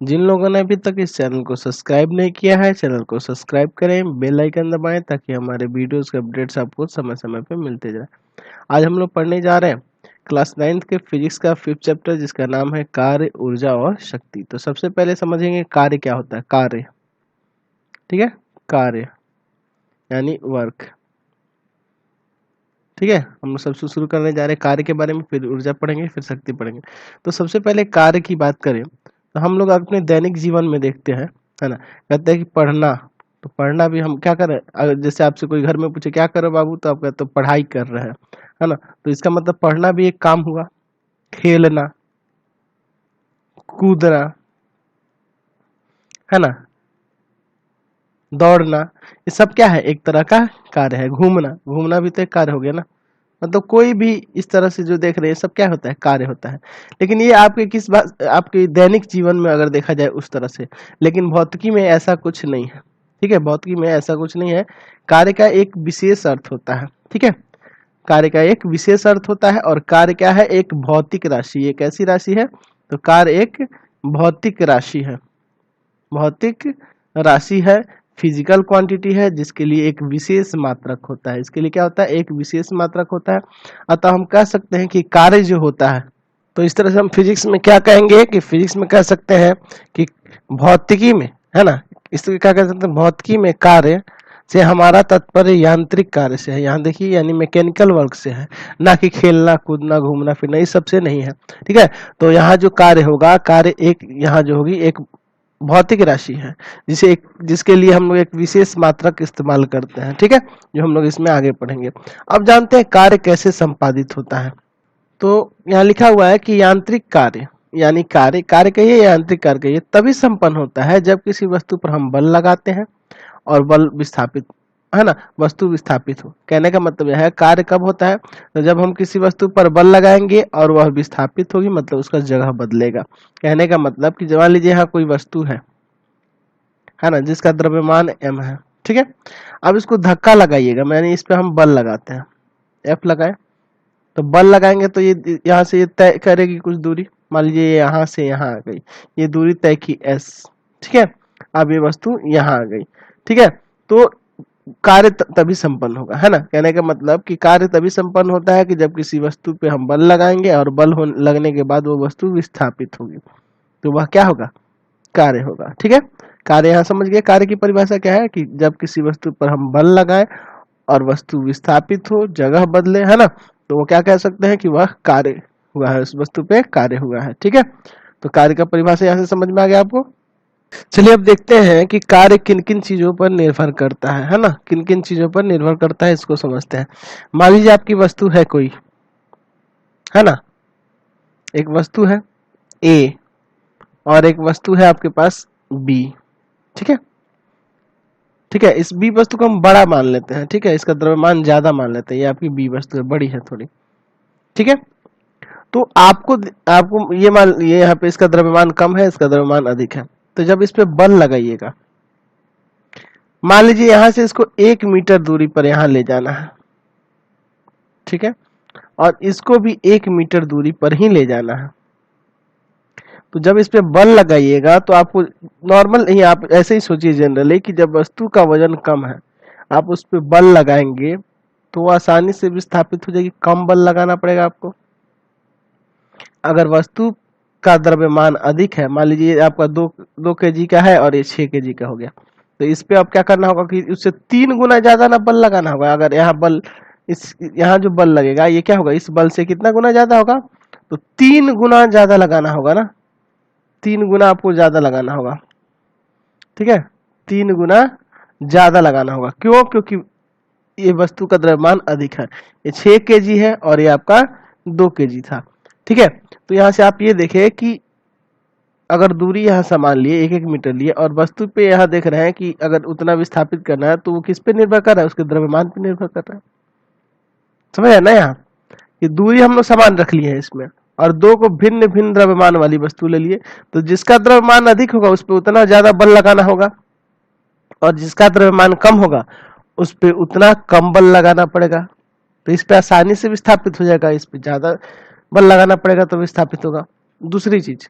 जिन लोगों ने अभी तक इस चैनल को सब्सक्राइब नहीं किया है, चैनल को सब्सक्राइब करें, बेल आइकन दबाएं ताकि हमारे वीडियोस के अपडेट्स आपको समय समय पे मिलते जाए। आज हम लोग पढ़ने जा रहे हैं क्लास 9th के फिजिक्स का 5th चैप्टर, जिसका नाम है कार्य, ऊर्जा और शक्ति। तो सबसे पहले समझेंगे कार्य क्या होता है। कार्य, ठीक है, कार्य यानी वर्क। ठीक है, हम लोग सबसे शुरू करने जा रहे हैं कार्य के बारे में, फिर ऊर्जा पढ़ेंगे, फिर शक्ति पढ़ेंगे। तो सबसे पहले कार्य की बात करें तो हम लोग अपने दैनिक जीवन में देखते हैं, है ना, कहते हैं कि पढ़ना। तो पढ़ना भी हम क्या करें, अगर जैसे आपसे कोई घर में पूछे क्या करो बाबू, तो आप कहते हो पढ़ाई कर रहे हैं, है ना। तो इसका मतलब पढ़ना भी एक काम हुआ। खेलना, कूदना, है ना, दौड़ना, ये सब क्या है, एक तरह का कार्य है। घूमना, घूमना भी तो एक कार्य हो गया ना। मतलब कोई भी इस तरह से जो देख रहे हैं सब क्या होता है, कार्य होता है। लेकिन ये आपके किस बात, आपके दैनिक जीवन में अगर देखा जाए उस तरह से, लेकिन भौतिकी में ऐसा कुछ नहीं है। ठीक है, भौतिकी में ऐसा कुछ नहीं है। कार्य का एक विशेष अर्थ होता है। ठीक है, कार्य का एक विशेष अर्थ होता है। और कार्य क्या है, एक भौतिक राशि। एक ऐसी राशि है, तो कार्य एक भौतिक राशि है। भौतिक राशि है, फिजिकल क्वांटिटी है, जिसके लिए एक विशेष मात्रक होता है। इसके लिए क्या होता है, एक विशेष मात्रक होता है। अतः हम कह सकते हैं कि कार्य जो होता है, तो इस तरह से हम फिजिक्स में क्या कहेंगे कि फिजिक्स में कह सकते हैं कि भौतिकी में, है ना, इसको क्या कह सकते हैं, भौतिकी में कार्य से हमारा तात्पर्य यांत्रिक कार्य से है। यहाँ देखिए, यानी मैकेनिकल वर्क से है, ना कि खेलना कूदना घूमना फिरना, इस सबसे नहीं है। ठीक है, तो यहाँ जो कार्य होगा, कार्य एक यहाँ जो होगी एक भौतिक राशि है, जिसके लिए हम लोग एक विशेष मात्रक इस्तेमाल करते हैं। ठीक है, जो हम लोग इसमें आगे पढ़ेंगे। अब जानते हैं कार्य कैसे संपादित होता है। तो यहाँ लिखा हुआ है कि यांत्रिक कार्य, यानी कार्य, कार्य कहिए यांत्रिक कार्य कहिए, तभी संपन्न होता है जब किसी वस्तु पर हम बल लगाते हैं और बल विस्थापित, है ना, वस्तु विस्थापित हो। कहने का मतलब यह है, कार्य कब होता है, तो जब हम किसी वस्तु पर बल लगाएंगे और वह विस्थापित होगी, मतलब उसका जगह बदलेगा। कहने का मतलब कि मान लीजिए यहाँ कोई वस्तु है ना, जिसका द्रव्यमान m है। ठीक है, अब इसको धक्का लगाइएगा, मैंने इस पे हम बल लगाते हैं, F लगाए, तो बल लगाएंगे तो ये यहाँ से ये तय करेगी कुछ दूरी। मान लीजिए यहाँ से यहाँ आ गई, ये दूरी तय की s। ठीक है, अब ये वस्तु यहाँ आ गई। ठीक है, तो कार्य तभी संपन्न होगा, है ना। कहने का मतलब कि कार्य तभी संपन्न होता है कि जब किसी वस्तु पे हम बल लगाएंगे और बल लगने के बाद वो वस्तु विस्थापित होगी, तो वह क्या होगा, कार्य होगा। ठीक है, कार्य यहाँ समझ गए। कार्य की परिभाषा क्या है कि जब किसी वस्तु पर हम बल लगाएं और वस्तु विस्थापित हो, जगह बदले, है ना, तो वो क्या कह सकते हैं कि वह कार्य हुआ है, उस वस्तु पे कार्य हुआ है। ठीक है, तो कार्य का परिभाषा यहाँ से समझ में आ गया आपको। चलिए अब देखते हैं कि कार्य किन किन चीजों पर निर्भर करता है ना, किन किन चीजों पर निर्भर करता है, इसको समझते हैं। मान लीजिए आपकी वस्तु है कोई, है ना, एक वस्तु है A और एक वस्तु है आपके पास B। ठीक है, ठीक है, इस B वस्तु को हम बड़ा मान लेते हैं। ठीक है, इसका द्रव्यमान ज्यादा मान लेते हैं, ये आपकी B वस्तु है, बड़ी है थोड़ी। ठीक है, तो आपको आपको ये मान, ये यहाँ पे इसका द्रव्यमान कम है, इसका द्रव्यमान अधिक है। तो जब इस पे बल लगाइएगा, मान लीजिए यहाँ से इसको 1 मीटर दूरी पर यहाँ ले जाना है। ठीक है, और इसको भी 1 मीटर दूरी पर ही ले जाना है। तो जब इस पे बल लगाइएगा तो आपको नॉर्मल नहीं, आप ऐसे ही सोचिए जनरली कि जब वस्तु का वजन कम है, आप उस पे बल लगाएंगे तो वो आसानी से विस्थापित हो जाएगी। कम बल लगाना पड़ेगा आपको। अगर वस्तु का द्रव्यमान अधिक है, मान लीजिए आपका 2 kg का है और ये 6 kg का हो गया, तो इस पे अब क्या करना होगा कि उससे 3 गुना ज्यादा ना बल लगाना होगा। अगर यहाँ बल, इस यहाँ जो बल लगेगा ये क्या होगा, इस बल से कितना गुना ज्यादा होगा, तो 3 गुना ज्यादा लगाना होगा ना, 3 गुना आपको ज्यादा लगाना होगा। ठीक है, 3 गुना ज्यादा लगाना होगा। क्यों, क्योंकि ये वस्तु का द्रव्यमान अधिक है। ये 6 kg है और ये आपका 2 kg था। ठीक है, तो यहाँ से आप ये देखें कि अगर दूरी यहाँ समान लिए 1-1 मीटर लिए और वस्तु पे यहाँ देख रहे हैं कि अगर उतना विस्थापित करना है, तो वो किस पे निर्भर कर रहा है, उसके द्रव्यमान पे निर्भर कर रहा है। समझ आया ना, यहाँ कि दूरी हम लोग समान रख लिए है इसमें, और 2 को भिन्न भिन्न द्रव्यमान वाली वस्तु ले लिए, तो जिसका द्रव्यमान अधिक होगा उस पर उतना ज्यादा बल लगाना होगा, और जिसका द्रव्यमान कम होगा उस पर उतना कम बल लगाना पड़ेगा। तो इस पे आसानी से विस्थापित हो जाएगा, इस पे ज्यादा बल लगाना पड़ेगा तो विस्थापित होगा। दूसरी चीज,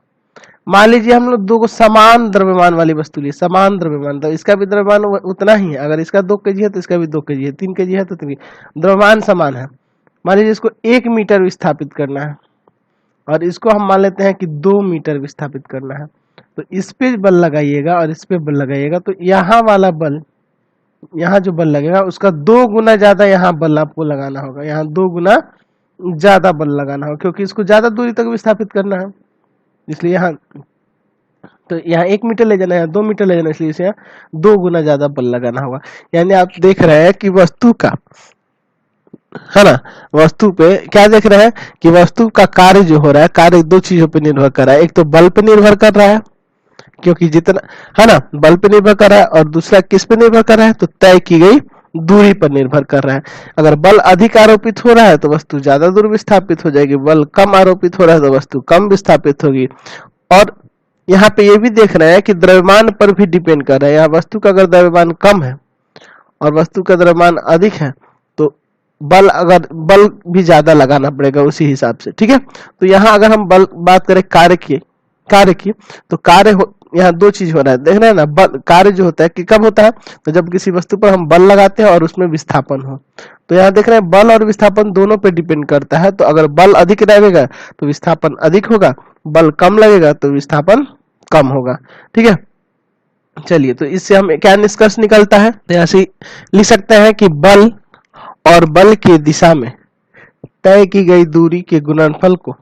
मान लीजिए हम लोग दो को समान द्रव्यमान वाली वस्तु लिए, समान द्रव्यमान, तो इसका भी द्रव्यमान उतना ही है। अगर इसका 2 kg है तो इसका भी 2 kg है, 3 kg है तो 3, द्रव्यमान समान है। मान लीजिए इसको 1 मीटर विस्थापित करना है और इसको हम मान लेते हैं कि 2 मीटर विस्थापित करना है, तो इस पे बल लगाइएगा और इस पे बल लगाइएगा, तो यहाँ वाला बल, यहाँ जो बल लगेगा उसका 2 गुना ज्यादा यहाँ बल आपको लगाना होगा, यहाँ 2 गुना ज्यादा बल लगाना होगा, क्योंकि इसको ज्यादा दूरी तक विस्थापित करना है। इसलिए यहाँ, तो यहाँ 1 मीटर ले जाना है, 2 मीटर ले जाना है, इसलिए इसे यहाँ 2 गुना ज्यादा बल लगाना होगा। यानी आप देख रहे हैं कि वस्तु का, है ना, वस्तु पे क्या देख रहे हैं कि वस्तु का कार्य जो हो रहा है, कार्य 2 चीजों पे निर्भर कर रहा है। एक तो बल पे निर्भर कर रहा है, क्योंकि जितना, है ना, बल पे निर्भर कर रहा है, और दूसरा किस पे निर्भर कर रहा है, तो तय की गई दूरी पर निर्भर कर रहा है। अगर बल अधिक आरोपित हो रहा है तो वस्तु ज्यादा दूर विस्थापित हो जाएगी, बल कम आरोपित हो रहा है तो वस्तु कम विस्थापित होगी। और यहाँ पे ये भी देख रहे हैं कि द्रव्यमान पर भी डिपेंड कर रहा है। यहाँ वस्तु का अगर द्रव्यमान कम है और वस्तु का द्रव्यमान अधिक है तो बल भी ज्यादा लगाना पड़ेगा उसी हिसाब से, ठीक है। तो यहाँ अगर हम बात करें कार्य की, तो यहाँ 2 चीज हो रहा है, देख रहे हैं ना। बल, कार्य जो होता है कि कब होता है, तो जब किसी वस्तु पर हम बल लगाते हैं और उसमें विस्थापन हो। तो यहाँ देख रहे हैं बल और विस्थापन दोनों पे डिपेंड करता है। तो अगर बल अधिक रहेगा तो विस्थापन अधिक होगा, बल कम लगेगा तो विस्थापन कम होगा, ठीक है। चलिए, तो इससे हम क्या निष्कर्ष निकलता है, तो यहाँ से लिख सकते हैं कि बल और बल की दिशा में तय की गई दूरी के गुणनफल को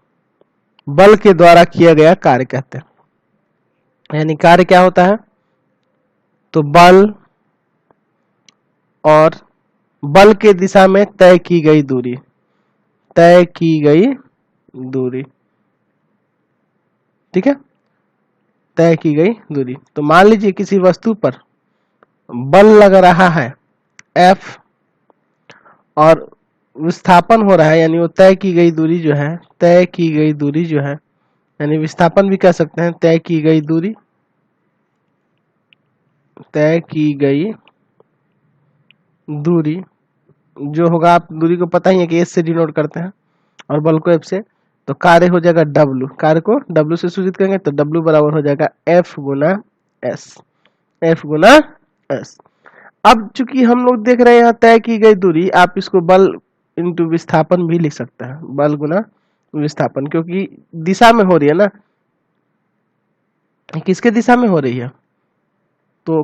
बल के द्वारा किया गया कार्य कहते हैं। यानी कार्य क्या होता है, तो बल और बल के दिशा में तय की गई दूरी, ठीक है, तय की गई दूरी। तो मान लीजिए किसी वस्तु पर बल लग रहा है F और विस्थापन हो रहा है, यानी वो तय की गई दूरी जो है, यानी विस्थापन भी कह सकते हैं, तय की गई दूरी जो होगा, आप दूरी को पता ही है कि S से डिनोट करते हैं और बल को F से, तो कार्य हो जाएगा W, कार्य को W से सूचित करेंगे तो W बराबर हो जाएगा F गुना S। अब चूंकि हम लोग देख रहे हैं यहाँ तय की गई दूरी, आप इसको बल इंटू विस्थापन भी लिख सकते हैं, बल गुना विस्थापन, क्योंकि दिशा में हो रही है ना, किसके दिशा में हो रही है, तो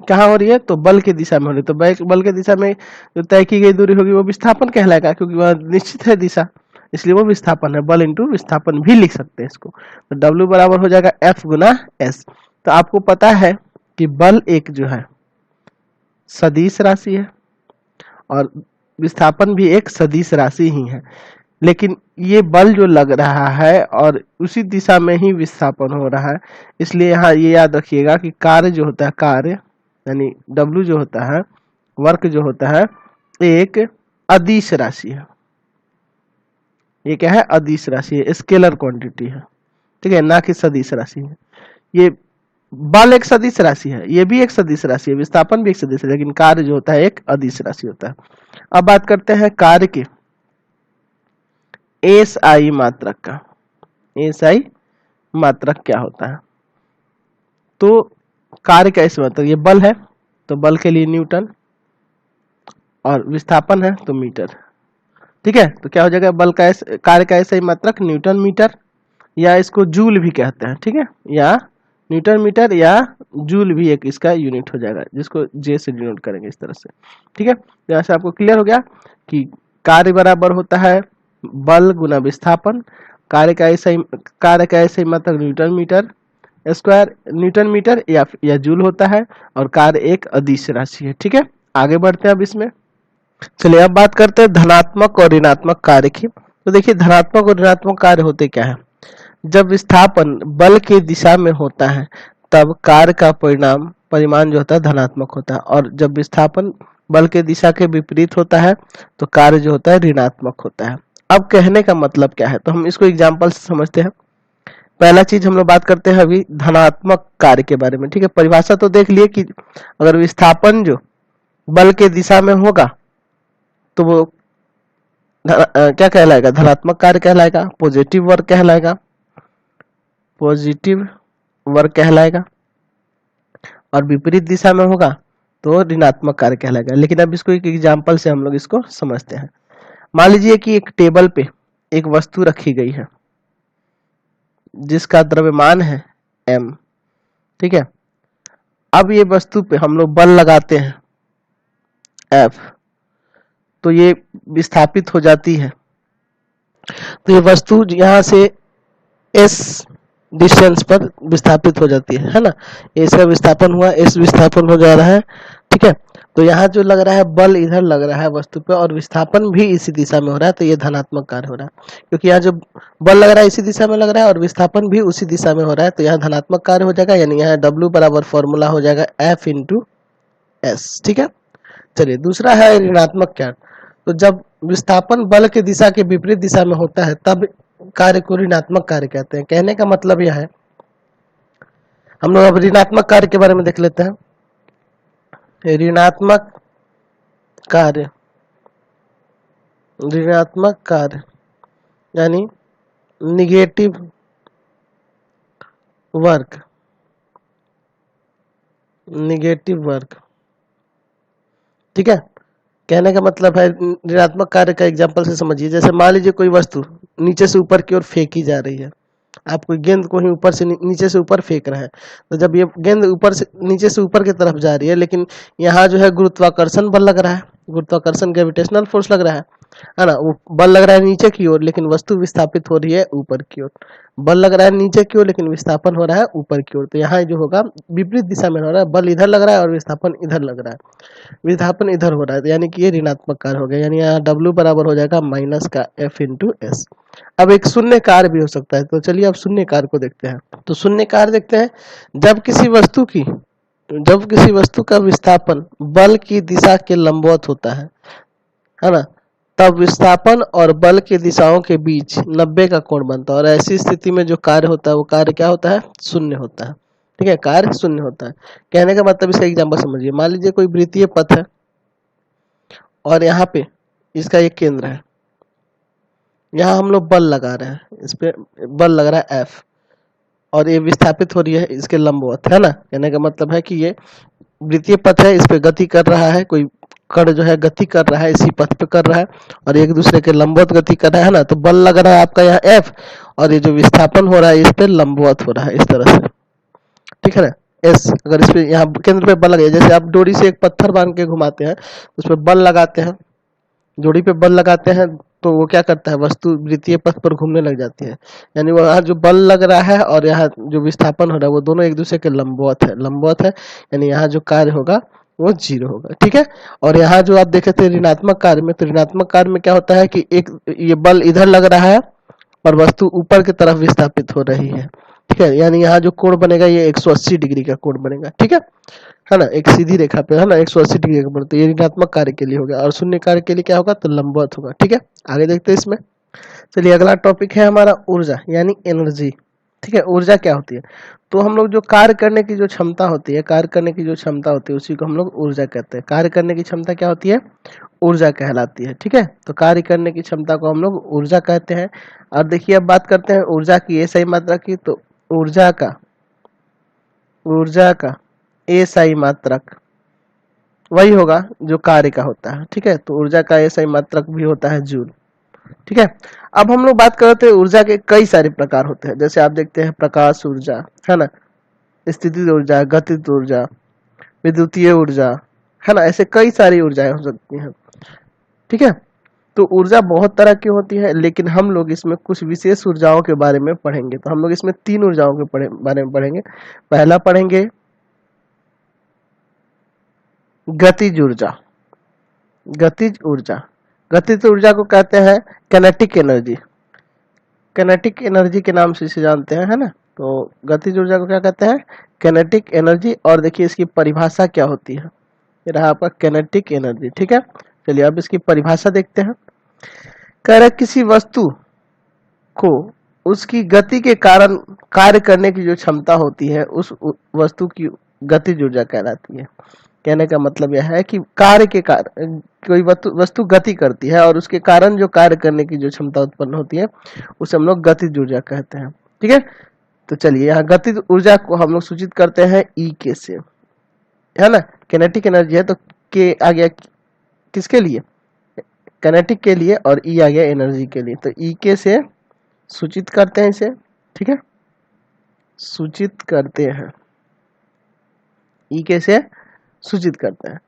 कहाँ हो रही है, तो बल के दिशा में हो रही है। तो बल के दिशा में जो तय की गई दूरी होगी वो विस्थापन कहलाएगा, क्योंकि वह निश्चित है दिशा, इसलिए वो विस्थापन है। बल इंटू विस्थापन भी लिख सकते हैं इसको। तो W बराबर हो जाएगा F गुना S। तो आपको पता है कि बल एक जो है सदिश राशि है और विस्थापन भी एक सदिश राशि ही है, लेकिन ये बल जो लग रहा है और उसी दिशा में ही विस्थापन हो रहा है, इसलिए यहाँ ये याद रखिएगा कि कार्य जो होता है, कार्य यानी W जो होता है, वर्क जो होता है, एक अदिश राशि है। ये क्या है, अदिश राशि है, स्केलर क्वांटिटी है, ठीक है, ना कि सदिश राशि है। ये बल एक सदिश राशि है, ये भी एक सदिश राशि है, विस्थापन भी एक सदिश है, लेकिन कार्य जो होता है एक अदिश राशि होता है। अब बात करते हैं कार्य के SI मात्रक का। SI मात्रक क्या होता है, तो कार्य का SI मात्रक, ये बल है तो बल के लिए न्यूटन और विस्थापन है तो मीटर, ठीक है। तो क्या हो जाएगा, बल का कार्य का SI मात्रक न्यूटन मीटर, या इसको जूल भी कहते हैं, ठीक है, या न्यूटन मीटर या जूल भी एक इसका यूनिट हो जाएगा, जिसको J से डिनोट करेंगे इस तरह से, ठीक है। यहाँ से आपको क्लियर हो गया कि कार्य बराबर होता है बल गुना विस्थापन, कार्य का SI मात्रक newton metre square, newton metre या जूल होता है, और कार्य एक अदिश राशि है, ठीक है। आगे बढ़ते हैं अब इसमें। चलिए अब बात करते हैं धनात्मक और ऋणात्मक कार्य की। तो देखिए, धनात्मक और ऋणात्मक कार्य होते क्या है। जब विस्थापन बल की दिशा में होता है तब कार्य का परिमाण जो होता है धनात्मक होता है, और जब विस्थापन बल के दिशा के विपरीत होता है तो कार्य जो होता है ऋणात्मक होता है। अब कहने का मतलब क्या है, तो हम इसको एग्जाम्पल से समझते हैं। पहला चीज हम लोग बात करते हैं अभी धनात्मक कार्य के बारे में, ठीक है। परिभाषा तो देख लिए कि अगर विस्थापन जो बल के दिशा में होगा तो वो क्या कहलाएगा, धनात्मक कार्य कहलाएगा, पॉजिटिव वर्क कहलाएगा। पॉजिटिव वर्क कहलाएगा, और विपरीत दिशा में होगा तो ऋणात्मक कार्य कहलाएगा। लेकिन अब इसको एक एग्जाम्पल से हम लोग इसको समझते हैं। मान लीजिए कि एक टेबल पे एक वस्तु रखी गई है जिसका द्रव्यमान है m, ठीक है। अब ये वस्तु पे हम लोग बल लगाते हैं F, तो ये विस्थापित हो जाती है। तो ये वस्तु यहाँ से S डिस्टेंस पर विस्थापित हो जाती है ना। इसका विस्थापन हुआ, S विस्थापन हो जा रहा है, ठीक है। तो यहाँ जो लग रहा है बल इधर लग रहा है वस्तु पे, और विस्थापन भी इसी दिशा में हो रहा है, तो ये धनात्मक कार्य हो रहा है। क्योंकि यहाँ जो बल लग रहा है इसी दिशा में लग रहा है और विस्थापन भी उसी दिशा में हो रहा है, तो यहाँ धनात्मक कार्य हो जाएगा। यानी यहाँ W बराबर फॉर्मूला हो जाएगा F इंटू S, ठीक है। चलिए दूसरा है ऋणात्मक कार्य। तो जब विस्थापन बल के दिशा के विपरीत दिशा में होता है तब कार्य को ऋणात्मक कार्य कहते हैं। कहने का मतलब यह है, हम लोग अब ऋणात्मक कार्य के बारे में देख लेते हैं। ऋणात्मक कार्य, ऋणात्मक कार्य यानी निगेटिव वर्क, निगेटिव वर्क, ठीक है। कहने का मतलब है ऋणात्मक कार्य का एग्जांपल से समझिए। जैसे मान लीजिए कोई वस्तु नीचे से ऊपर की ओर फेंकी जा रही है, आप कोई गेंद को ही ऊपर से नीचे से ऊपर फेंक रहे हैं, तो जब ये गेंद ऊपर से नीचे से ऊपर की तरफ जा रही है, लेकिन यहाँ जो है गुरुत्वाकर्षण बल लग रहा है, गुरुत्वाकर्षण ग्रेविटेशनल फोर्स लग रहा है ना। वो बल लग रहा है नीचे की ओर, लेकिन वस्तु विस्थापित हो रही है ऊपर की ओर। बल लग रहा है नीचे की ओर, लेकिन विस्थापन हो रहा है ऊपर की ओर। तो यहाँ जो होगा विपरीत दिशा में हो रहा है, बल इधर लग रहा है और विस्थापन इधर लग रहा है, विस्थापन इधर हो रहा है, तो यानी कि ये ऋणात्मक कार्य हो गया। यानी यहाँ W बराबर हो जाएगा माइनस का F इंटू S। अब एक शून्य कार्य भी हो सकता है, तो चलिए अब शून्य कार्य को देखते हैं। तो शून्य कार्य देखते हैं, जब किसी वस्तु का विस्थापन बल की दिशा के लंबवत होता है ना, तब विस्थापन और बल की दिशाओं के बीच 90 का कोण बनता है, और ऐसी स्थिति में जो कार्य होता है वो कार्य क्या होता है, शून्य होता है, ठीक है। कार्य शून्य होता है। कहने का मतलब इसका एग्जांपल समझिए। मान लीजिए कोई वृत्तीय पथ है और यहाँ पे इसका एक केंद्र है, यहाँ हम लोग बल लगा रहे हैं, इस पे बल लग रहा है F, और ये विस्थापित हो रही है इसके लंबवत, है ना। कहने का मतलब है कि ये वृत्तीय पथ है, इस पे गति कर रहा है, कोई कण जो है गति कर रहा है, इसी पथ पे कर रहा है, और एक दूसरे के लंबवत गति कर रहा है ना। तो बल लग रहा है आपका यहाँ F, और ये जो विस्थापन हो रहा है इस पे लंबवत हो रहा है, इस तरह से, ठीक है ना। S अगर इस पे यहाँ केंद्र पे बल लगे, जैसे आप डोरी से एक पत्थर बांध के घुमाते हैं, उस पर बल लगाते हैं, जोड़ी पे बल लगाते हैं, तो वो क्या करता है, वस्तु वृत्तीय पथ पर घूमने लग जाती है। यानी वहाँ जो बल लग रहा है और यहाँ जो विस्थापन हो रहा है वो दोनों एक दूसरे के लंबवत है, लंबवत है। यानी यहाँ जो कार्य होगा वो 0 होगा, ठीक है। और यहाँ जो आप देखे थे ऋणात्मक कार्य में, तो ऋणात्मक कार्य में क्या होता है कि एक ये बल इधर लग रहा है और वस्तु ऊपर की तरफ विस्थापित हो रही है, ठीक है। यानी यहाँ जो कोण बनेगा ये 180 डिग्री का कोण बनेगा, ठीक है ना। एक सीधी रेखा पे, है ना, 180 डिग्री का कोण। तो ये ऋणात्मक कार्य के लिए हो गया, और शून्य कार्य के लिए क्या होगा, तो लंबवत होगा, ठीक है। आगे देखते हैं इसमें। चलिए अगला टॉपिक है हमारा ऊर्जा यानी एनर्जी, ठीक है। ऊर्जा क्या होती है, तो हम लोग जो कार्य करने की जो क्षमता होती है, कार्य करने की जो क्षमता होती है उसी को हम लोग ऊर्जा कहते हैं। कार्य करने की क्षमता क्या होती है, ऊर्जा कहलाती है, ठीक है। तो कार्य करने की क्षमता को हम लोग ऊर्जा कहते हैं। और देखिए अब बात करते हैं ऊर्जा की ए सही मात्रा की। तो ऊर्जा का ए सही मात्रक वही होगा जो कार्य का होता है, ठीक है। तो ऊर्जा का ए सही मात्रक भी होता है जूल, ठीक है। अब हम लोग बात करते हैं ऊर्जा के कई सारे प्रकार होते हैं। जैसे आप देखते हैं प्रकाश ऊर्जा, है ना, स्थितिज ऊर्जा, गतिज ऊर्जा, विद्युतीय ऊर्जा, है ना। ऐसे कई सारी ऊर्जाएं हो सकती हैं, ठीक है। तो ऊर्जा बहुत तरह की होती है, लेकिन हम लोग इसमें कुछ विशेष ऊर्जाओं के बारे में पढ़ेंगे। तो हम लोग इसमें 3 ऊर्जाओं के बारे में पढ़ेंगे। पहला पढ़ेंगे गतिज ऊर्जा। गतिज ऊर्जा, गतिज ऊर्जा को कहते हैं कैनेटिक एनर्जी। कैनेटिक एनर्जी के नाम से इसे जानते हैं, है ना। तो गतिज ऊर्जा को क्या कहते हैं, कैनेटिक एनर्जी। और देखिए इसकी परिभाषा क्या होती है, ये रहा आपका कैनेटिक एनर्जी, ठीक है। चलिए अब इसकी परिभाषा देखते हैं। कह रहे किसी वस्तु को उसकी गति के कारण कार्य करने की जो क्षमता होती है उस वस्तु की गतिज ऊर्जा कहलाती है। कहने का मतलब यह है कि कार्य के कारण कोई वस्तु गति करती है और उसके कारण जो कार्य करने की जो क्षमता उत्पन्न होती है उसे हम लोग गतिज ऊर्जा कहते हैं, ठीक है। तो चलिए यहाँ गतिज ऊर्जा को हम लोग सूचित करते हैं ई के से, है ना। किनेटिक एनर्जी है तो के आ गया किसके लिए, किनेटिक के लिए, और ई आ गया एनर्जी के लिए। तो ई के से सूचित करते हैं इसे, ठीक है, सूचित करते हैं, ई के से सूचित करते हैं।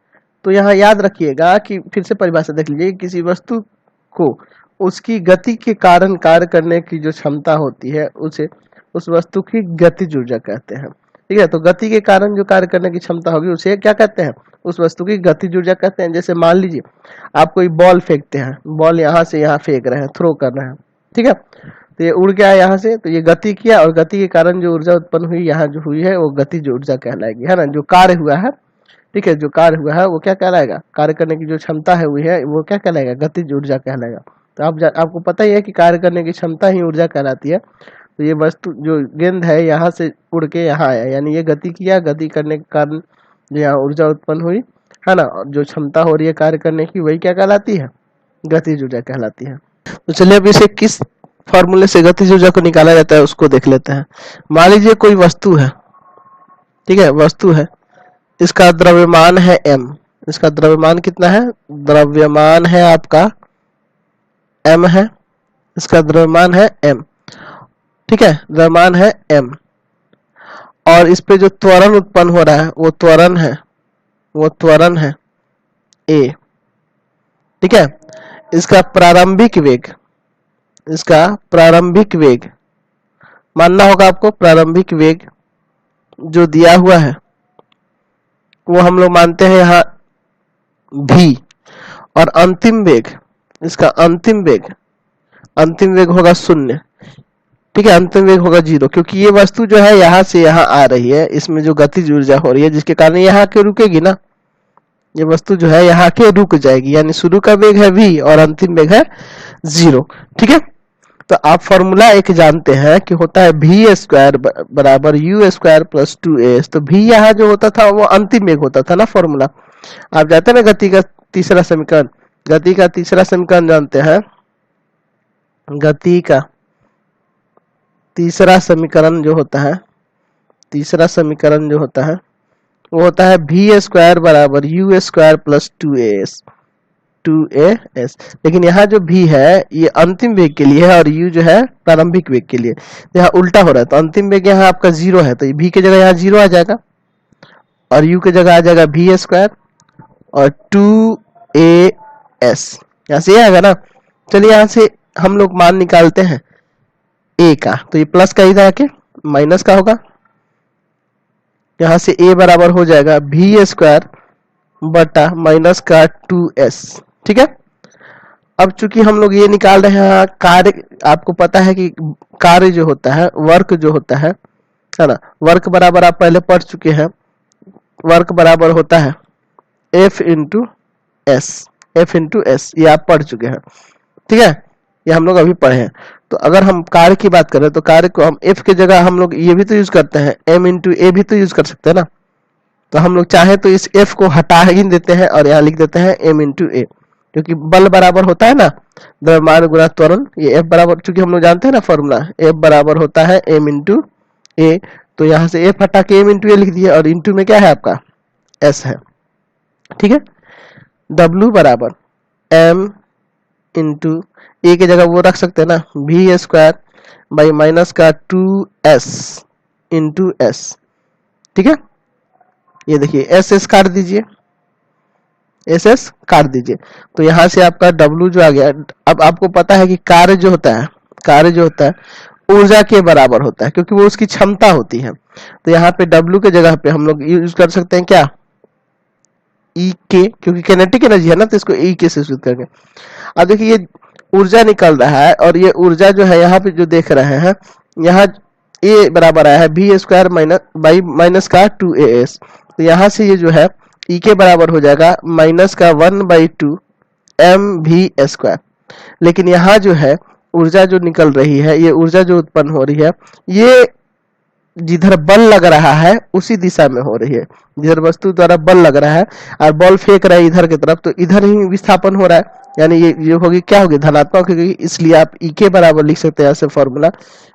तो यहाँ याद रखिएगा कि फिर से परिभाषा देख लीजिए, किसी वस्तु को उसकी गति के कारण कार्य करने की जो क्षमता होती है उसे उस वस्तु की गतिज ऊर्जा कहते हैं, ठीक है। तो गति के कारण जो कार्य करने की क्षमता होगी उसे क्या कहते हैं, उस वस्तु की गतिज ऊर्जा कहते हैं। जैसे मान लीजिए आप कोई बॉल फेंकते हैं, बॉल यहाँ से यहाँ फेंक रहे हैं, थ्रो कर रहे हैं, ठीक है। तो ये उड़ गया यहाँ से, तो ये गति किया और गति के कारण जो ऊर्जा उत्पन्न हुई यहाँ जो हुई है वो गतिज ऊर्जा कहलाएगी, है ना। जो कार्य हुआ है, ठीक है, जो कार्य हुआ है वो क्या कहलाएगा, कार्य करने की जो क्षमता है हुई है वो क्या कहलाएगा, गतिज ऊर्जा कहलाएगा। तो आपको पता ही है कि कार्य करने की क्षमता ही ऊर्जा कहलाती है। तो ये वस्तु जो गेंद है यहाँ से उड़ के यहाँ आया, यानी ये गति किया, गति करने के कारण जो यहाँ ऊर्जा उत्पन्न हुई, है ना, और जो क्षमता हो रही है कार्य करने की वही क्या कहलाती है, गतिज ऊर्जा कहलाती है। तो चलिए अब इसे किस फॉर्मूले से गतिज ऊर्जा को निकाला जाता है उसको देख लेते हैं। मान लीजिए कोई वस्तु है, ठीक है, वस्तु है, इसका द्रव्यमान है m, इसका द्रव्यमान कितना है, द्रव्यमान है आपका m है, इसका द्रव्यमान है m, ठीक है, द्रव्यमान है m, और इस पे जो त्वरण उत्पन्न हो रहा है वो त्वरण है, वो त्वरण है a, ठीक है। इसका प्रारंभिक वेग, इसका प्रारंभिक वेग मानना होगा आपको, प्रारंभिक वेग जो दिया हुआ है वो हम लोग मानते हैं यहाँ v, और अंतिम वेग, इसका अंतिम वेग होगा 0, ठीक है, अंतिम वेग होगा 0, क्योंकि ये वस्तु जो है यहाँ से यहाँ आ रही है, इसमें जो गतिज ऊर्जा हो रही है जिसके कारण यहाँ के रुकेगी ना, ये वस्तु जो है यहाँ के रुक जाएगी, यानी शुरू का वेग है v और अंतिम वेग है 0, ठीक है। तो आप फॉर्मूला एक जानते हैं कि होता है v स्क्वायर बराबर u स्क्वायर प्लस 2as। तो v यहाँ जो होता था वो अंतिम वेग होता था ना, फॉर्मूला आप जानते हैं ना, गति का तीसरा समीकरण, गति का तीसरा समीकरण जानते हैं, गति का तीसरा समीकरण जो होता है, तीसरा समीकरण जो होता है वो होता है v स्क्वायर बराबर u स्क्वायर प्लस 2as। लेकिन यहाँ जो v है ये अंतिम वेग के लिए है और u जो है प्रारंभिक वेग के लिए, यहाँ उल्टा हो रहा है। तो अंतिम वेग यहाँ आपका 0 है, तो v की जगह यहाँ 0 आ जाएगा और u की जगह आ जाएगा v स्क्वायर और 2as, यहाँ से ये आएगा ना। चलिए यहाँ से हम लोग मान निकालते हैं a का, तो ये प्लस का इधर आके माइनस का होगा, यहाँ से a बराबर हो जाएगा v स्क्वायर बटा माइनस का 2s, ठीक है। अब चूंकि हम लोग ये निकाल रहे हैं कार्य, आपको पता है कि कार्य जो होता है, वर्क जो होता है ना, वर्क बराबर आप पहले पढ़ चुके हैं, वर्क बराबर होता है F इंटू एस, ये आप पढ़ चुके हैं, ठीक है, ये हम लोग अभी पढ़े हैं। तो अगर हम कार्य की बात करें तो कार्य को हम F के जगह हम लोग ये भी तो यूज करते हैं, M इंटू ए भी तो यूज कर सकते हैं ना। तो हम लोग चाहे तो इस F को हटा ही देते हैं और यहाँ लिख देते हैं M इंटू ए, क्योंकि बल बराबर होता है ना द्रव्यमान गुणा त्वरण, ये F बराबर, चूंकि हम लोग जानते हैं ना फॉर्मूला, F बराबर होता है M इंटू ए, तो यहाँ से F हटा के M इंटू ए लिख दिया और इंटू में क्या है आपका S है, ठीक है। W बराबर M इंटू ए की जगह वो रख सकते हैं ना, v स्क्वायर बाई माइनस का 2s इंटू एस, ठीक है। ये देखिए एस एस काट दीजिए, एस काट दीजिए, तो यहाँ से आपका W जो आ गया। अब आपको पता है कि कार्य जो होता है, कार्य जो होता है ऊर्जा के बराबर होता है, क्योंकि वो उसकी क्षमता होती है। तो यहाँ पे W के जगह पे हम लोग यूज कर सकते हैं क्या, ई के, क्योंकि किनेटिक एनर्जी है ना, तो इसको ई के से सूचित करेंगे। अब देखिए ये ऊर्जा निकल रहा है और ये ऊर्जा जो है यहाँ पे जो देख रहे हैं, यहाँ ए बराबर आया है v स्क्वायर माइनस का 2as, तो यहाँ से ये जो है ई के बराबर हो जाएगा माइनस का 1/2 mv स्क्वायर। लेकिन यहाँ जो है ऊर्जा जो निकल रही है, ये ऊर्जा जो उत्पन्न हो रही है, ये जिधर बल लग रहा है उसी दिशा में हो रही है, जिधर वस्तु द्वारा बल लग रहा है और बल फेंक रहा है इधर की तरफ, तो इधर ही विस्थापन हो रहा है, यानी ये होगी क्या होगी, धनात्मक होगी। इसलिए आप ई के बराबर लिख सकते हैं ऐसे फॉर्मूला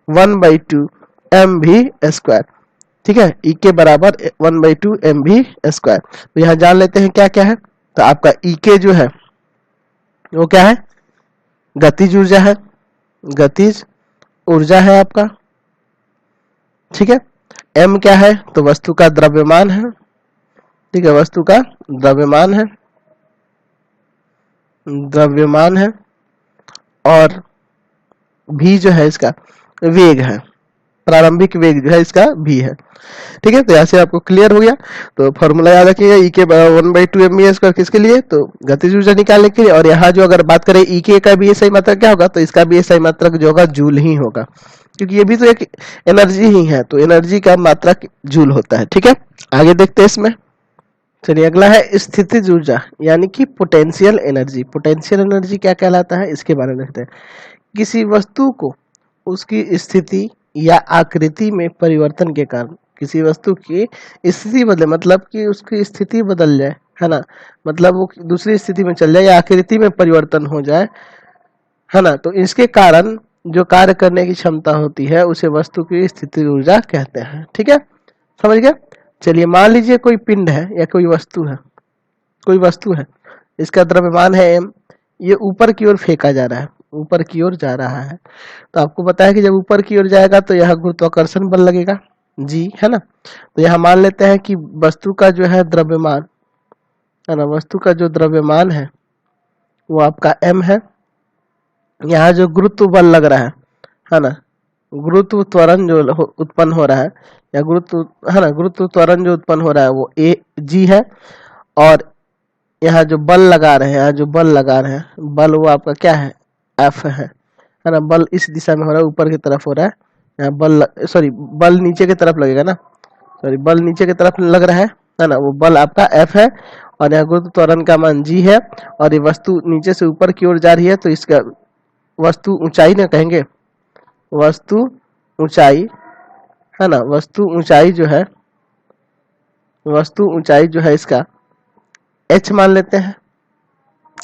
1/2 mv²। ठीक है, ई के बराबर 1/2 mv²। तो यहाँ जान लेते हैं क्या क्या है। तो आपका ई के जो है वो क्या है, गतिज ऊर्जा है, गतिज ऊर्जा है आपका। ठीक है, एम क्या है, तो वस्तु का द्रव्यमान है। ठीक है, वस्तु का द्रव्यमान है, द्रव्यमान है। और भी जो है इसका वेग है, प्रारंभिक वेग जो है इसका भी है। ठीक है, तो यहाँ से आपको क्लियर हो गया। तो फॉर्मूला याद रखिएगा, ई के 1/2 mv² किसके लिए, तो गतिज ऊर्जा निकालने के लिए। और यहाँ जो अगर बात करें ई के का भी ये सही मात्रक क्या होगा, तो इसका भी ये सही मात्रक जो होगा जूल ही होगा, क्योंकि ये भी तो एक एनर्जी ही है, तो एनर्जी का मात्रक जूल होता है। ठीक है, आगे देखते हैं इसमें। चलिए अगला है स्थितिज ऊर्जा, यानी कि पोटेंशियल एनर्जी। पोटेंशियल एनर्जी क्या कहलाता है, इसके बारे में देखते हैं। किसी वस्तु को उसकी स्थिति या आकृति में परिवर्तन के कारण, किसी वस्तु की स्थिति बदले, मतलब कि उसकी स्थिति बदल जाए, है ना, मतलब वो दूसरी स्थिति में चल जाए या आकृति में परिवर्तन हो जाए, है ना, तो इसके कारण जो कार्य करने की क्षमता होती है उसे वस्तु की स्थितिज ऊर्जा कहते हैं। ठीक है, समझ गए। चलिए मान लीजिए कोई पिंड है या कोई वस्तु है, कोई वस्तु है, इसका द्रव्यमान है m, ये ऊपर की ओर फेंका जा रहा है, ऊपर की ओर जा रहा है। तो आपको पता है कि जब ऊपर की ओर जाएगा तो यहाँ गुरुत्वाकर्षण बल लगेगा जी, है ना। तो यहाँ मान लेते हैं कि वस्तु का जो है द्रव्यमान, है ना, वस्तु का जो द्रव्यमान है वो आपका m है। यहाँ जो गुरुत्व बल लग रहा है ना, गुरुत्व त्वरण जो उत्पन्न हो रहा है, या गुरुत्व, है ना, गुरुत्व त्वरण जो उत्पन्न हो रहा है वो ए जी है। और यहाँ जो बल लगा रहे हैं, यहाँ जो बल लगा रहे हैं, बल वो आपका क्या है, एफ है ना। बल इस दिशा में हो रहा है, ऊपर की तरफ हो रहा है। यहाँ बल, सॉरी, बल नीचे की तरफ लगेगा ना, सॉरी, बल नीचे की तरफ लग रहा है ना, वो बल आपका एफ है। और यहाँ गुरुत्व त्वरण का मान जी है। और ये वस्तु नीचे से ऊपर की ओर जा रही है, तो इसका वस्तु ऊंचाई ना कहेंगे, वस्तु ऊंचाई, है ना, वस्तु ऊंचाई जो है, वस्तु ऊंचाई जो है इसका h मान लेते हैं,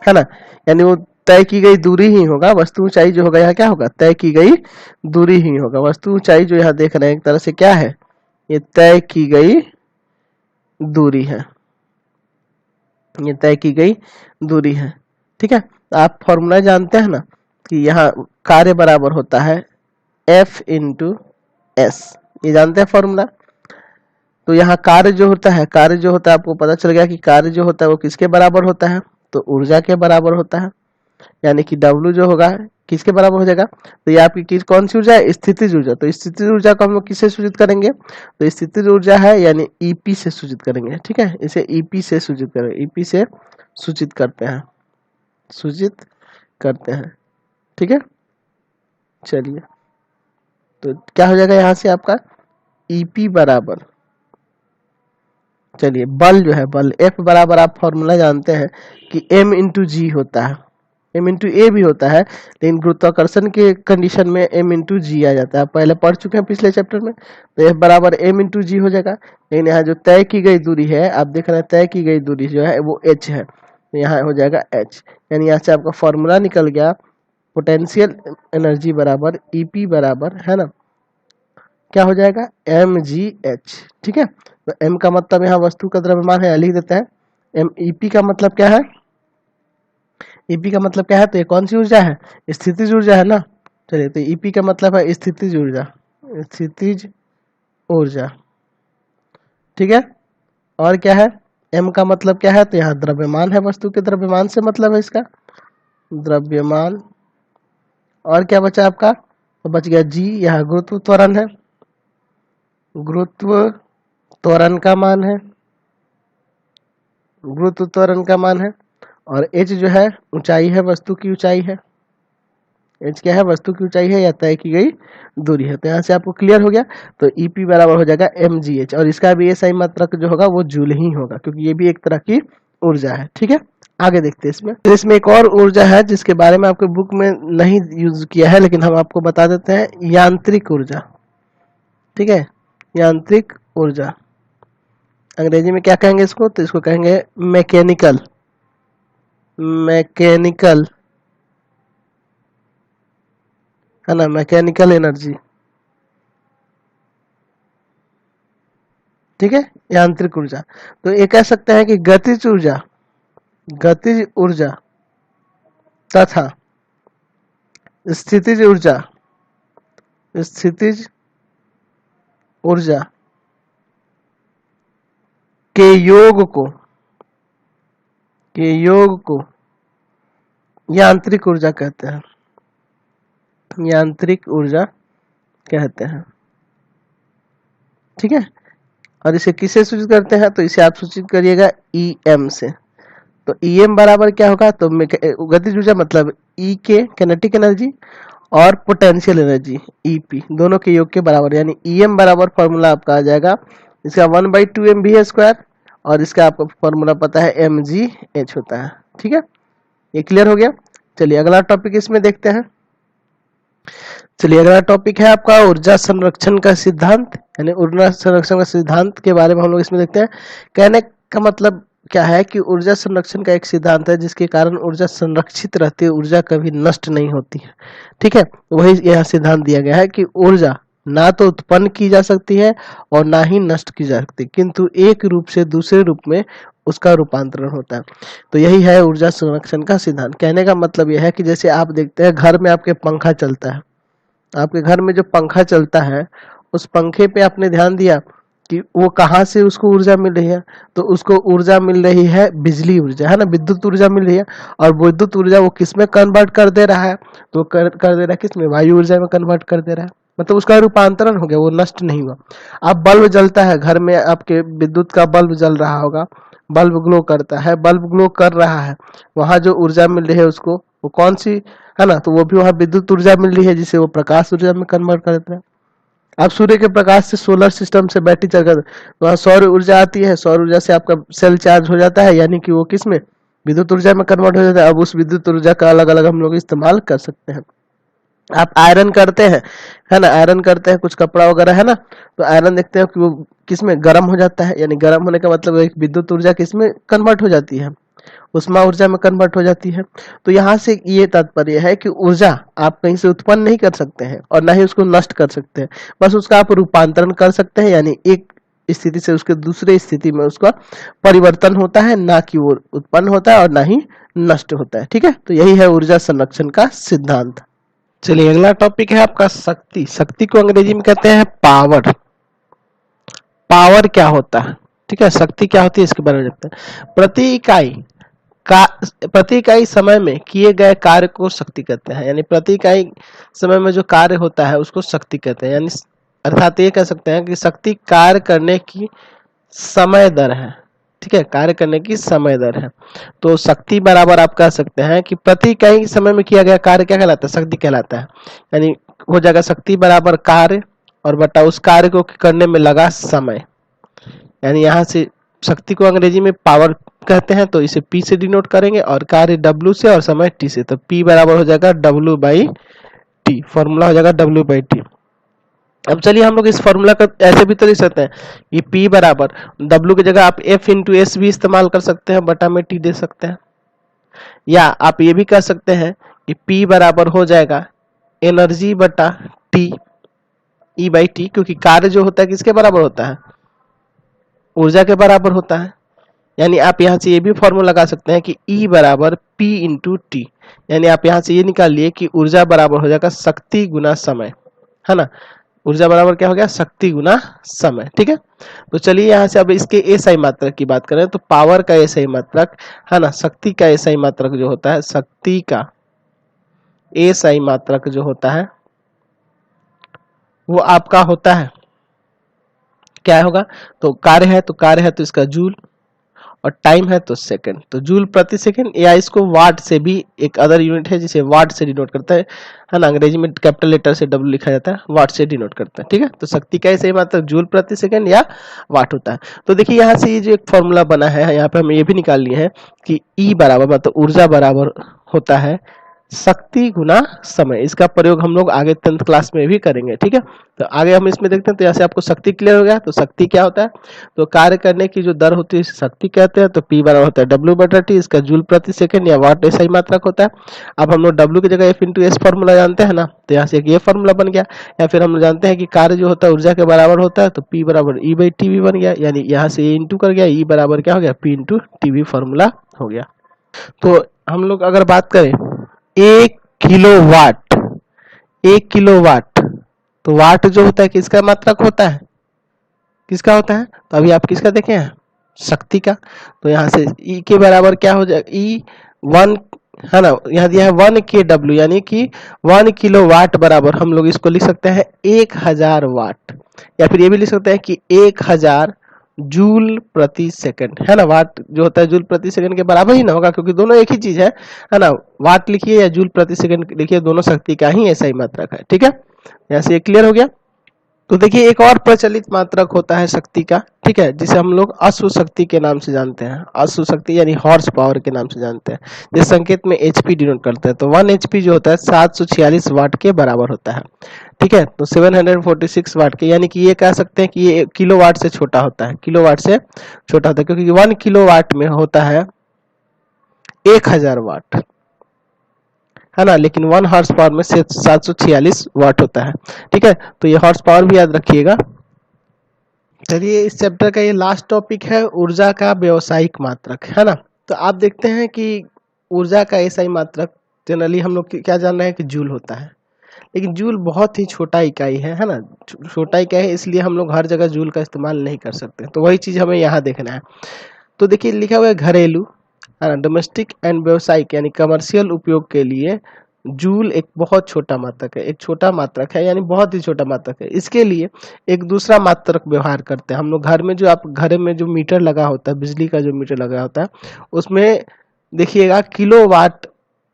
है ना। यानी वो तय की गई दूरी ही होगा, वस्तु ऊंचाई जो होगा यहाँ क्या होगा, तय की गई दूरी ही होगा। वस्तु ऊंचाई जो यहाँ देख रहे हैं एक तरह से क्या है, ये तय की गई दूरी है, ये तय की गई दूरी है। ठीक है, आप फॉर्मूला जानते हैं ना कि यहाँ कार्य बराबर होता है F इंटू एस, ये जानते हैं फॉर्मूला। तो यहाँ कार्य जो होता है, कार्य जो होता है, आपको पता चल गया कि कार्य जो होता है वो किसके बराबर होता है, तो ऊर्जा के बराबर होता है। यानी कि W जो होगा किसके बराबर हो जाएगा, तो ये आपकी किस कौन सी ऊर्जा है, स्थितिज ऊर्जा। तो स्थितिज ऊर्जा को हम लोग किससे सूचित करेंगे, तो स्थितिज ऊर्जा है यानी EP से सूचित करेंगे। ठीक है, इसे EP से सूचित करेंगे, EP से सूचित करते हैं, सूचित करते हैं। ठीक है, चलिए तो क्या हो जाएगा यहाँ से आपका EP बराबर, चलिए बल जो है, बल F बराबर आप फॉर्मूला जानते हैं कि M इंटू जी होता है, M इंटू ए भी होता है, लेकिन गुरुत्वाकर्षण के कंडीशन में M इंटू जी आ जाता है, आप पहले पढ़ चुके हैं पिछले चैप्टर में। तो F बराबर M इंटू जी हो जाएगा। लेकिन यहाँ जो तय की गई दूरी है, आप देख रहे हैं तय की गई दूरी जो है वो h है, तो यहाँ हो जाएगा h। यानी यहाँ से आपका फॉर्मूला निकल गया, पोटेंशियल एनर्जी बराबर EP बराबर, है ना, क्या हो जाएगा, mgh। ठीक है, तो m का मतलब यहाँ वस्तु का द्रव्यमान है, लिख देते हैं m। EP का मतलब क्या है, EP का मतलब क्या है, तो ये कौन सी ऊर्जा है, स्थितिज ऊर्जा है ना। चलिए, तो EP का मतलब है स्थितिज ऊर्जा, स्थितिज ऊर्जा। ठीक है, और क्या है, m का मतलब क्या है, तो यहाँ द्रव्यमान है, वस्तु के द्रव्यमान से मतलब है इसका, द्रव्यमान। और क्या बचा आपका, तो बच गया g, यहाँ गुरुत्व त्वरण है, गुरुत्व त्वरण का मान है, गुरुत्व त्वरण का मान है। और h जो है ऊंचाई है, वस्तु की ऊंचाई है, h क्या है, वस्तु की ऊंचाई है या तय की गई दूरी है। तो यहाँ से आपको क्लियर हो गया। तो EP बराबर हो जाएगा mgh, और इसका भी SI मात्रक जो होगा वो जूल ही होगा, क्योंकि ये भी एक तरह की ऊर्जा है। ठीक है, आगे देखते हैं इसमें। तो इसमें एक और ऊर्जा है जिसके बारे में आपके बुक में नहीं यूज किया है, लेकिन हम आपको बता देते हैं, यांत्रिक ऊर्जा। ठीक है, यांत्रिक ऊर्जा, अंग्रेजी में क्या कहेंगे इसको, तो इसको कहेंगे मैकेनिकल, मैकेनिकल, है ना, मैकेनिकल एनर्जी। ठीक है, यांत्रिक ऊर्जा। तो ये कह सकते हैं कि गतिज ऊर्जा तथा स्थितिज ऊर्जा के योग को यांत्रिक ऊर्जा कहते हैं, यांत्रिक ऊर्जा कहते हैं। ठीक है, और इसे किससे सूचित करते हैं? तो इसे आप सूचित करिएगा EM से। तो EM बराबर क्या होगा? तो गतिज ऊर्जा मतलब E के किनेटिक एनर्जी और पोटेंशियल एनर्जी EP दोनों के योग के बराबर, यानी EM बराबर फॉर्मूला आपका आ जाएगा इसका 1/2 mv², और इसका आपको फॉर्मूला पता है mgh होता है। ठीक है, ये क्लियर हो गया। चलिए अगला टॉपिक इसमें देखते हैं। चलिए अगला टॉपिक है आपका ऊर्जा संरक्षण का सिद्धांत, यानी ऊर्जा संरक्षण का सिद्धांत के बारे में हम लोग इसमें देखते हैं। कहने का मतलब क्या है कि ऊर्जा संरक्षण का एक सिद्धांत है जिसके कारण ऊर्जा संरक्षित रहती है, ऊर्जा कभी नष्ट नहीं होती है। ठीक है, वही यह सिद्धांत दिया गया है कि ऊर्जा ना तो उत्पन्न की जा सकती है और ना ही नष्ट की जा सकती, किंतु एक रूप से दूसरे रूप में उसका रूपांतरण होता है। तो यही है ऊर्जा संरक्षण का सिद्धांत। कहने का मतलब यह है कि जैसे आप देखते हैं घर में आपके पंखा चलता है, आपके घर में जो पंखा चलता है उस पंखे पे आपने ध्यान दिया कि वो कहाँ से उसको ऊर्जा मिल रही है? तो उसको ऊर्जा मिल रही है बिजली ऊर्जा, है ना, विद्युत ऊर्जा मिल रही है। और विद्युत ऊर्जा वो किस में कन्वर्ट कर दे रहा है? तो कर दे रहा है किस में? वायु ऊर्जा में कन्वर्ट कर दे रहा है, मतलब उसका रूपांतरण हो गया, वो नष्ट नहीं हुआ। अब बल्ब जलता है घर में, आपके विद्युत का बल्ब जल रहा होगा, बल्ब ग्लो करता है, बल्ब ग्लो कर रहा है, वहां जो ऊर्जा मिल रही है उसको, वो कौन सी है ना, तो वो भी वहां विद्युत ऊर्जा मिल रही है जिसे वो प्रकाश ऊर्जा में कन्वर्ट कर देता है। अब सूर्य के प्रकाश से सोलर सिस्टम से बैटरी चलकर वहां सौर ऊर्जा आती है, सौर ऊर्जा से आपका सेल चार्ज हो जाता है, यानी कि वो किस में? विद्युत ऊर्जा में कन्वर्ट हो जाता है। अब उस विद्युत ऊर्जा का अलग अलग हम लोग इस्तेमाल कर सकते हैं। आप आयरन करते हैं, है ना, आयरन करते हैं कुछ कपड़ा वगैरह, है ना, तो आयरन देखते हैं कि वो किसमें गर्म हो जाता है, यानी गर्म होने का मतलब एक विद्युत ऊर्जा किसमें कन्वर्ट हो जाती है? उष्मा ऊर्जा में कन्वर्ट हो जाती है। तो यहाँ से ये तात्पर्य है कि ऊर्जा आप कहीं से उत्पन्न नहीं कर सकते हैं और ना ही उसको नष्ट कर सकते हैं, बस उसका आप रूपांतरण कर सकते हैं, यानी एक स्थिति से उसके दूसरे स्थिति में उसका परिवर्तन होता है, ना कि वो उत्पन्न होता है और ना ही नष्ट होता है। ठीक है, तो यही है ऊर्जा संरक्षण का सिद्धांत। चलिए अगला टॉपिक है आपका शक्ति। शक्ति को अंग्रेजी में कहते हैं पावर। पावर क्या होता है? ठीक है, शक्ति क्या होती है इसके बारे में जानते हैं। प्रति इकाई समय में किए गए कार्य को शक्ति कहते हैं, यानी प्रति इकाई समय में जो कार्य होता है उसको शक्ति कहते हैं। यानी अर्थात ये कह सकते हैं कि शक्ति कार्य करने की समय दर है। ठीक है, कार्य करने की समय दर है। तो शक्ति बराबर आप कह सकते हैं कि प्रति इकाई समय में किया गया कार्य क्या कहलाता है? शक्ति कहलाता है। यानी हो जाएगा शक्ति बराबर कार्य और बटा उस कार्य को करने में लगा समय, यानी यहाँ से शक्ति को अंग्रेजी में पावर कहते हैं, तो इसे P से डिनोट करेंगे और कार्य W से और समय T से, तो P बराबर हो जाएगा W/T, फॉर्मूला हो जाएगा W/T। अब चलिए हम लोग इस फॉर्मूला का ऐसे भी तो लिख सकते हैं कि P बराबर W की जगह आप F × S भी इस्तेमाल कर सकते हैं, बटा में T दे सकते हैं, या आप ये भी कह सकते हैं कि P बराबर हो जाएगा एनर्जी बटा T, E/T, क्योंकि कार्य जो होता है किसके बराबर होता है? ऊर्जा के बराबर होता है। यानी आप यहाँ से ये भी फॉर्मूला लगा सकते हैं कि E बराबर P × T, यानी आप यहाँ से ये निकाल लिए कि ऊर्जा बराबर हो जाएगा शक्ति गुना समय, है ना, ऊर्जा बराबर क्या हो गया? शक्ति गुना समय। ठीक है, तो चलिए यहाँ से अब इसके एसआई मात्रक की बात करें तो पावर का एसआई मात्रक, है ना, शक्ति का एसआई मात्रक जो होता है, शक्ति का एसआई मात्रक जो होता है वो आपका होता है क्या होगा? तो कार्य है तो इसका जूल, और टाइम है तो सेकंड, तो जूल प्रति सेकंड, या इसको वाट से भी एक अदर यूनिट है जिसे वाट से डिनोट करता है ना, अंग्रेजी में कैपिटल लेटर से W लिखा जाता है, वाट से डिनोट करता है। ठीक है, तो शक्ति का सही मात्रक जूल प्रति सेकंड या वाट होता है। तो देखिए यहाँ से ये जो एक फॉर्मूला बना है, यहाँ पे हम ये भी निकाल लिए हैं कि E बराबर मतलब ऊर्जा बराबर होता है शक्ति गुना समय। इसका प्रयोग हम लोग आगे 10th क्लास में भी करेंगे, ठीक है। तो आगे हम इसमें देखते हैं। तो यहाँ से आपको शक्ति क्लियर हो गया। तो शक्ति क्या होता है, तो कार्य करने की जो दर होती है शक्ति कहते हैं। तो P बराबर होता है W/T, इसका जूल प्रति सेकंड या वाट ऐसा ही मात्रक होता है। अब हम लोग W की जगह F/S फॉर्मूला जानते हैं ना, तो यहाँ से एक ये फॉर्मूला बन गया। या फिर हम जानते हैं कि कार्य जो होता है ऊर्जा के बराबर होता है, तो P बराबर E/T भी बन गया, यानी यहाँ से ये इंटू कर गया, E बराबर क्या हो गया, P/TV फॉर्मूला हो गया। तो हम लोग अगर बात करें 1 किलोवाट, 1 किलोवाट, तो वाट जो होता है किसका मात्रक होता है, किसका होता है, तो अभी आप किसका देखे हैं, शक्ति का। तो यहाँ से E के बराबर क्या हो जाएगा, E 1 है ना, यहाँ दिया है 1 kW, यानी कि 1 किलोवाट बराबर हम लोग इसको लिख सकते हैं 1000 वाट, या फिर ये भी लिख सकते हैं कि 1000 जूल प्रति सेकंड, है ना। वाट जो होता है जूल प्रति सेकंड के बराबर ही ना होगा, क्योंकि दोनों एक ही चीज है ना। वाट लिखिए या जूल प्रति सेकंड लिखिए, दोनों शक्ति का ही ऐसा ही मात्रक है, ठीक है। यहाँ से ये क्लियर हो गया। तो देखिए एक और प्रचलित मात्रक होता है शक्ति का, ठीक है, जिसे हम लोग अश्व शक्ति के नाम से जानते हैं। अश्व शक्ति यानी हॉर्स पावर के नाम से जानते हैं, जिस संकेत में HP डिनोट करते हैं। तो 1 HP जो होता है 746 वाट के बराबर होता है, ठीक है। तो 746 वाट के, यानी कि ये कह सकते हैं कि ये किलोवाट से छोटा होता है, किलोवाट से छोटा होता है, क्योंकि 1 किलोवाट में होता है 1000 वाट, है ना, लेकिन 1 हॉर्स पावर में 746 वाट होता है, ठीक है। तो ये हॉर्स पावर भी याद रखिएगा। चलिए इस चैप्टर का ये लास्ट टॉपिक है ऊर्जा का व्यावसायिक मात्रक, है ना। तो आप देखते हैं कि ऊर्जा का ऐसा ही मात्रक जनरली हम लोग क्या जान रहे हैं कि जूल होता है, लेकिन जूल बहुत ही छोटा इकाई है ना। छोटा इकाई है, इसलिए हम लोग हर जगह जूल का इस्तेमाल नहीं कर सकते। तो वही चीज हमें यहाँ देखना है। तो देखिए लिखा हुआ है घरेलू, है ना, डोमेस्टिक एंड व्यावसायिक यानी कमर्शियल उपयोग के लिए जूल एक बहुत छोटा मात्रक है, एक छोटा मात्रक है, यानी बहुत ही छोटा मात्रक है। इसके लिए एक दूसरा मात्रक व्यवहार करते हैं हम लोग। घर में जो आप घर में जो मीटर लगा होता है, बिजली का जो मीटर लगा होता है, उसमें देखिएगा किलोवाट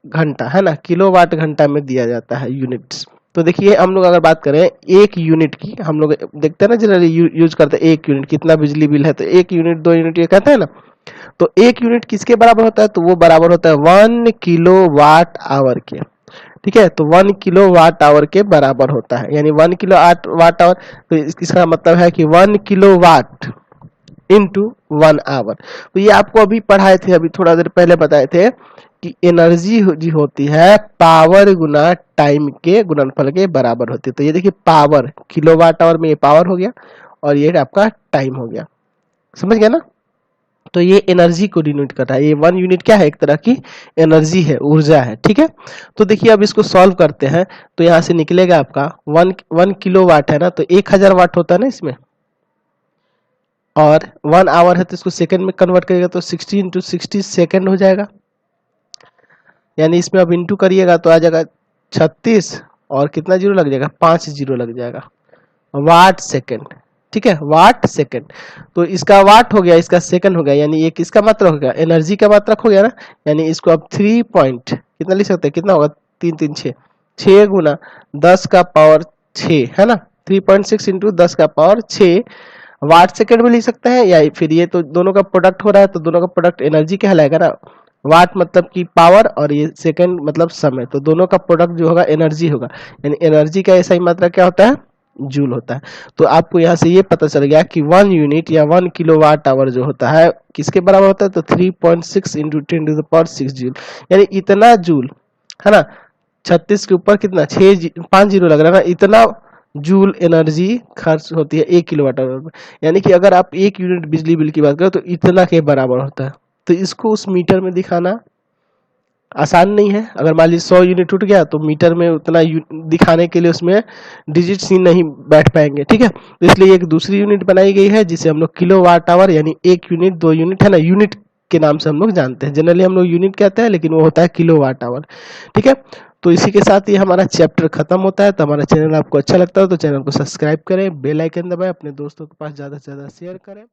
घंटा, है ना, किलोवाट घंटा में दिया जाता है यूनिट्स। तो देखिए हम लोग अगर बात करें एक यूनिट की, हम लोग देखते हैं ना जनरली यूज करते हैं एक यूनिट कितना बिजली बिल है, तो 1 यूनिट 2 यूनिट ये कहते हैं ना। तो 1 यूनिट किसके बराबर होता है, तो वो बराबर होता है 1 किलोवाट आवर के, ठीक है। तो 1 किलोवाट आवर के बराबर होता है, यानी 1 किलो वाट आवर। तो इसका मतलब है कि 1 किलोवाट इंटू 1 आवर। तो ये आपको अभी पढ़ाए थे, अभी थोड़ा देर पहले बताए थे कि एनर्जी जी होती है पावर गुना टाइम के गुणनफल के बराबर होती है। तो ये देखिए पावर, किलोवाट आवर में ये पावर हो गया और ये आपका टाइम हो गया, समझ गया ना। तो ये एनर्जी को डिनोट कर रहा है। ये 1 यूनिट क्या है, एक तरह की एनर्जी है, ऊर्जा है, ठीक है। तो देखिए अब इसको सॉल्व करते हैं। तो यहाँ से निकलेगा आपका 1 किलोवाट है ना, तो 1000 वाट होता है ना इसमें, और 1 आवर है तो इसको सेकंड में कन्वर्ट करिएगा तो 60 इंटू 60 सेकेंड हो जाएगा, यानी इसमें अब इंटू करिएगा तो आ जाएगा 36 और कितना जीरो लग जाएगा, 5 जीरो लग जाएगा, वाट सेकंड, ठीक है, वाट सेकंड। तो इसका वाट हो गया, इसका सेकंड हो गया, यानी ये किसका मात्रक हो गया, एनर्जी का मात्रक हो गया ना। यानी इसको अब 3 पॉइंट कितना लिख सकते हैं, कितना होगा 3 3 6, 6 गुना 10 का पावर 6, है ना, 3.6 इंटू 10 का पावर 6 वाट सेकंड में लिख सकते हैं। या फिर ये तो दोनों का प्रोडक्ट हो रहा है, तो दोनों का प्रोडक्ट एनर्जी कहलाएगा ना। वाट मतलब कि पावर और ये सेकंड मतलब समय, तो दोनों का प्रोडक्ट जो होगा एनर्जी होगा, यानी एनर्जी का ऐसा ही मात्रा क्या होता है, जूल होता है। तो आपको यहाँ से ये पता चल गया कि 1 यूनिट या 1 किलोवाट आवर जो होता है किसके बराबर होता है, तो 3.6 into 10 to the power 6 joule, यानी इतना जूल, है ना। 36 के ऊपर कितना 5 जीरो लग रहा है ना, इतना जूल एनर्जी खर्च होती है 1 किलोवाट आवर में। यानी कि अगर आप 1 यूनिट बिजली बिल की बात करें तो इतना के बराबर होता है। तो इसको उस मीटर में दिखाना आसान नहीं है। अगर मान लीजिए 100 यूनिट टूट गया तो मीटर में उतना दिखाने के लिए उसमें डिजिट्स ही नहीं बैठ पाएंगे, ठीक है। तो इसलिए एक दूसरी यूनिट बनाई गई है जिसे हम लोग किलोवाट आवर, यानी 1 यूनिट 2 यूनिट, है ना, यूनिट के नाम से हम लोग जानते हैं। जनरली हम लोग यूनिट कहते हैं, लेकिन वो होता है किलोवाट आवर, ठीक है। तो इसी के साथ ही हमारा चैप्टर खत्म होता है। तो हमारा चैनल आपको अच्छा लगता है तो चैनल को सब्सक्राइब करें, बेल आइकन दबाएं, अपने दोस्तों के पास ज़्यादा से ज़्यादा शेयर करें।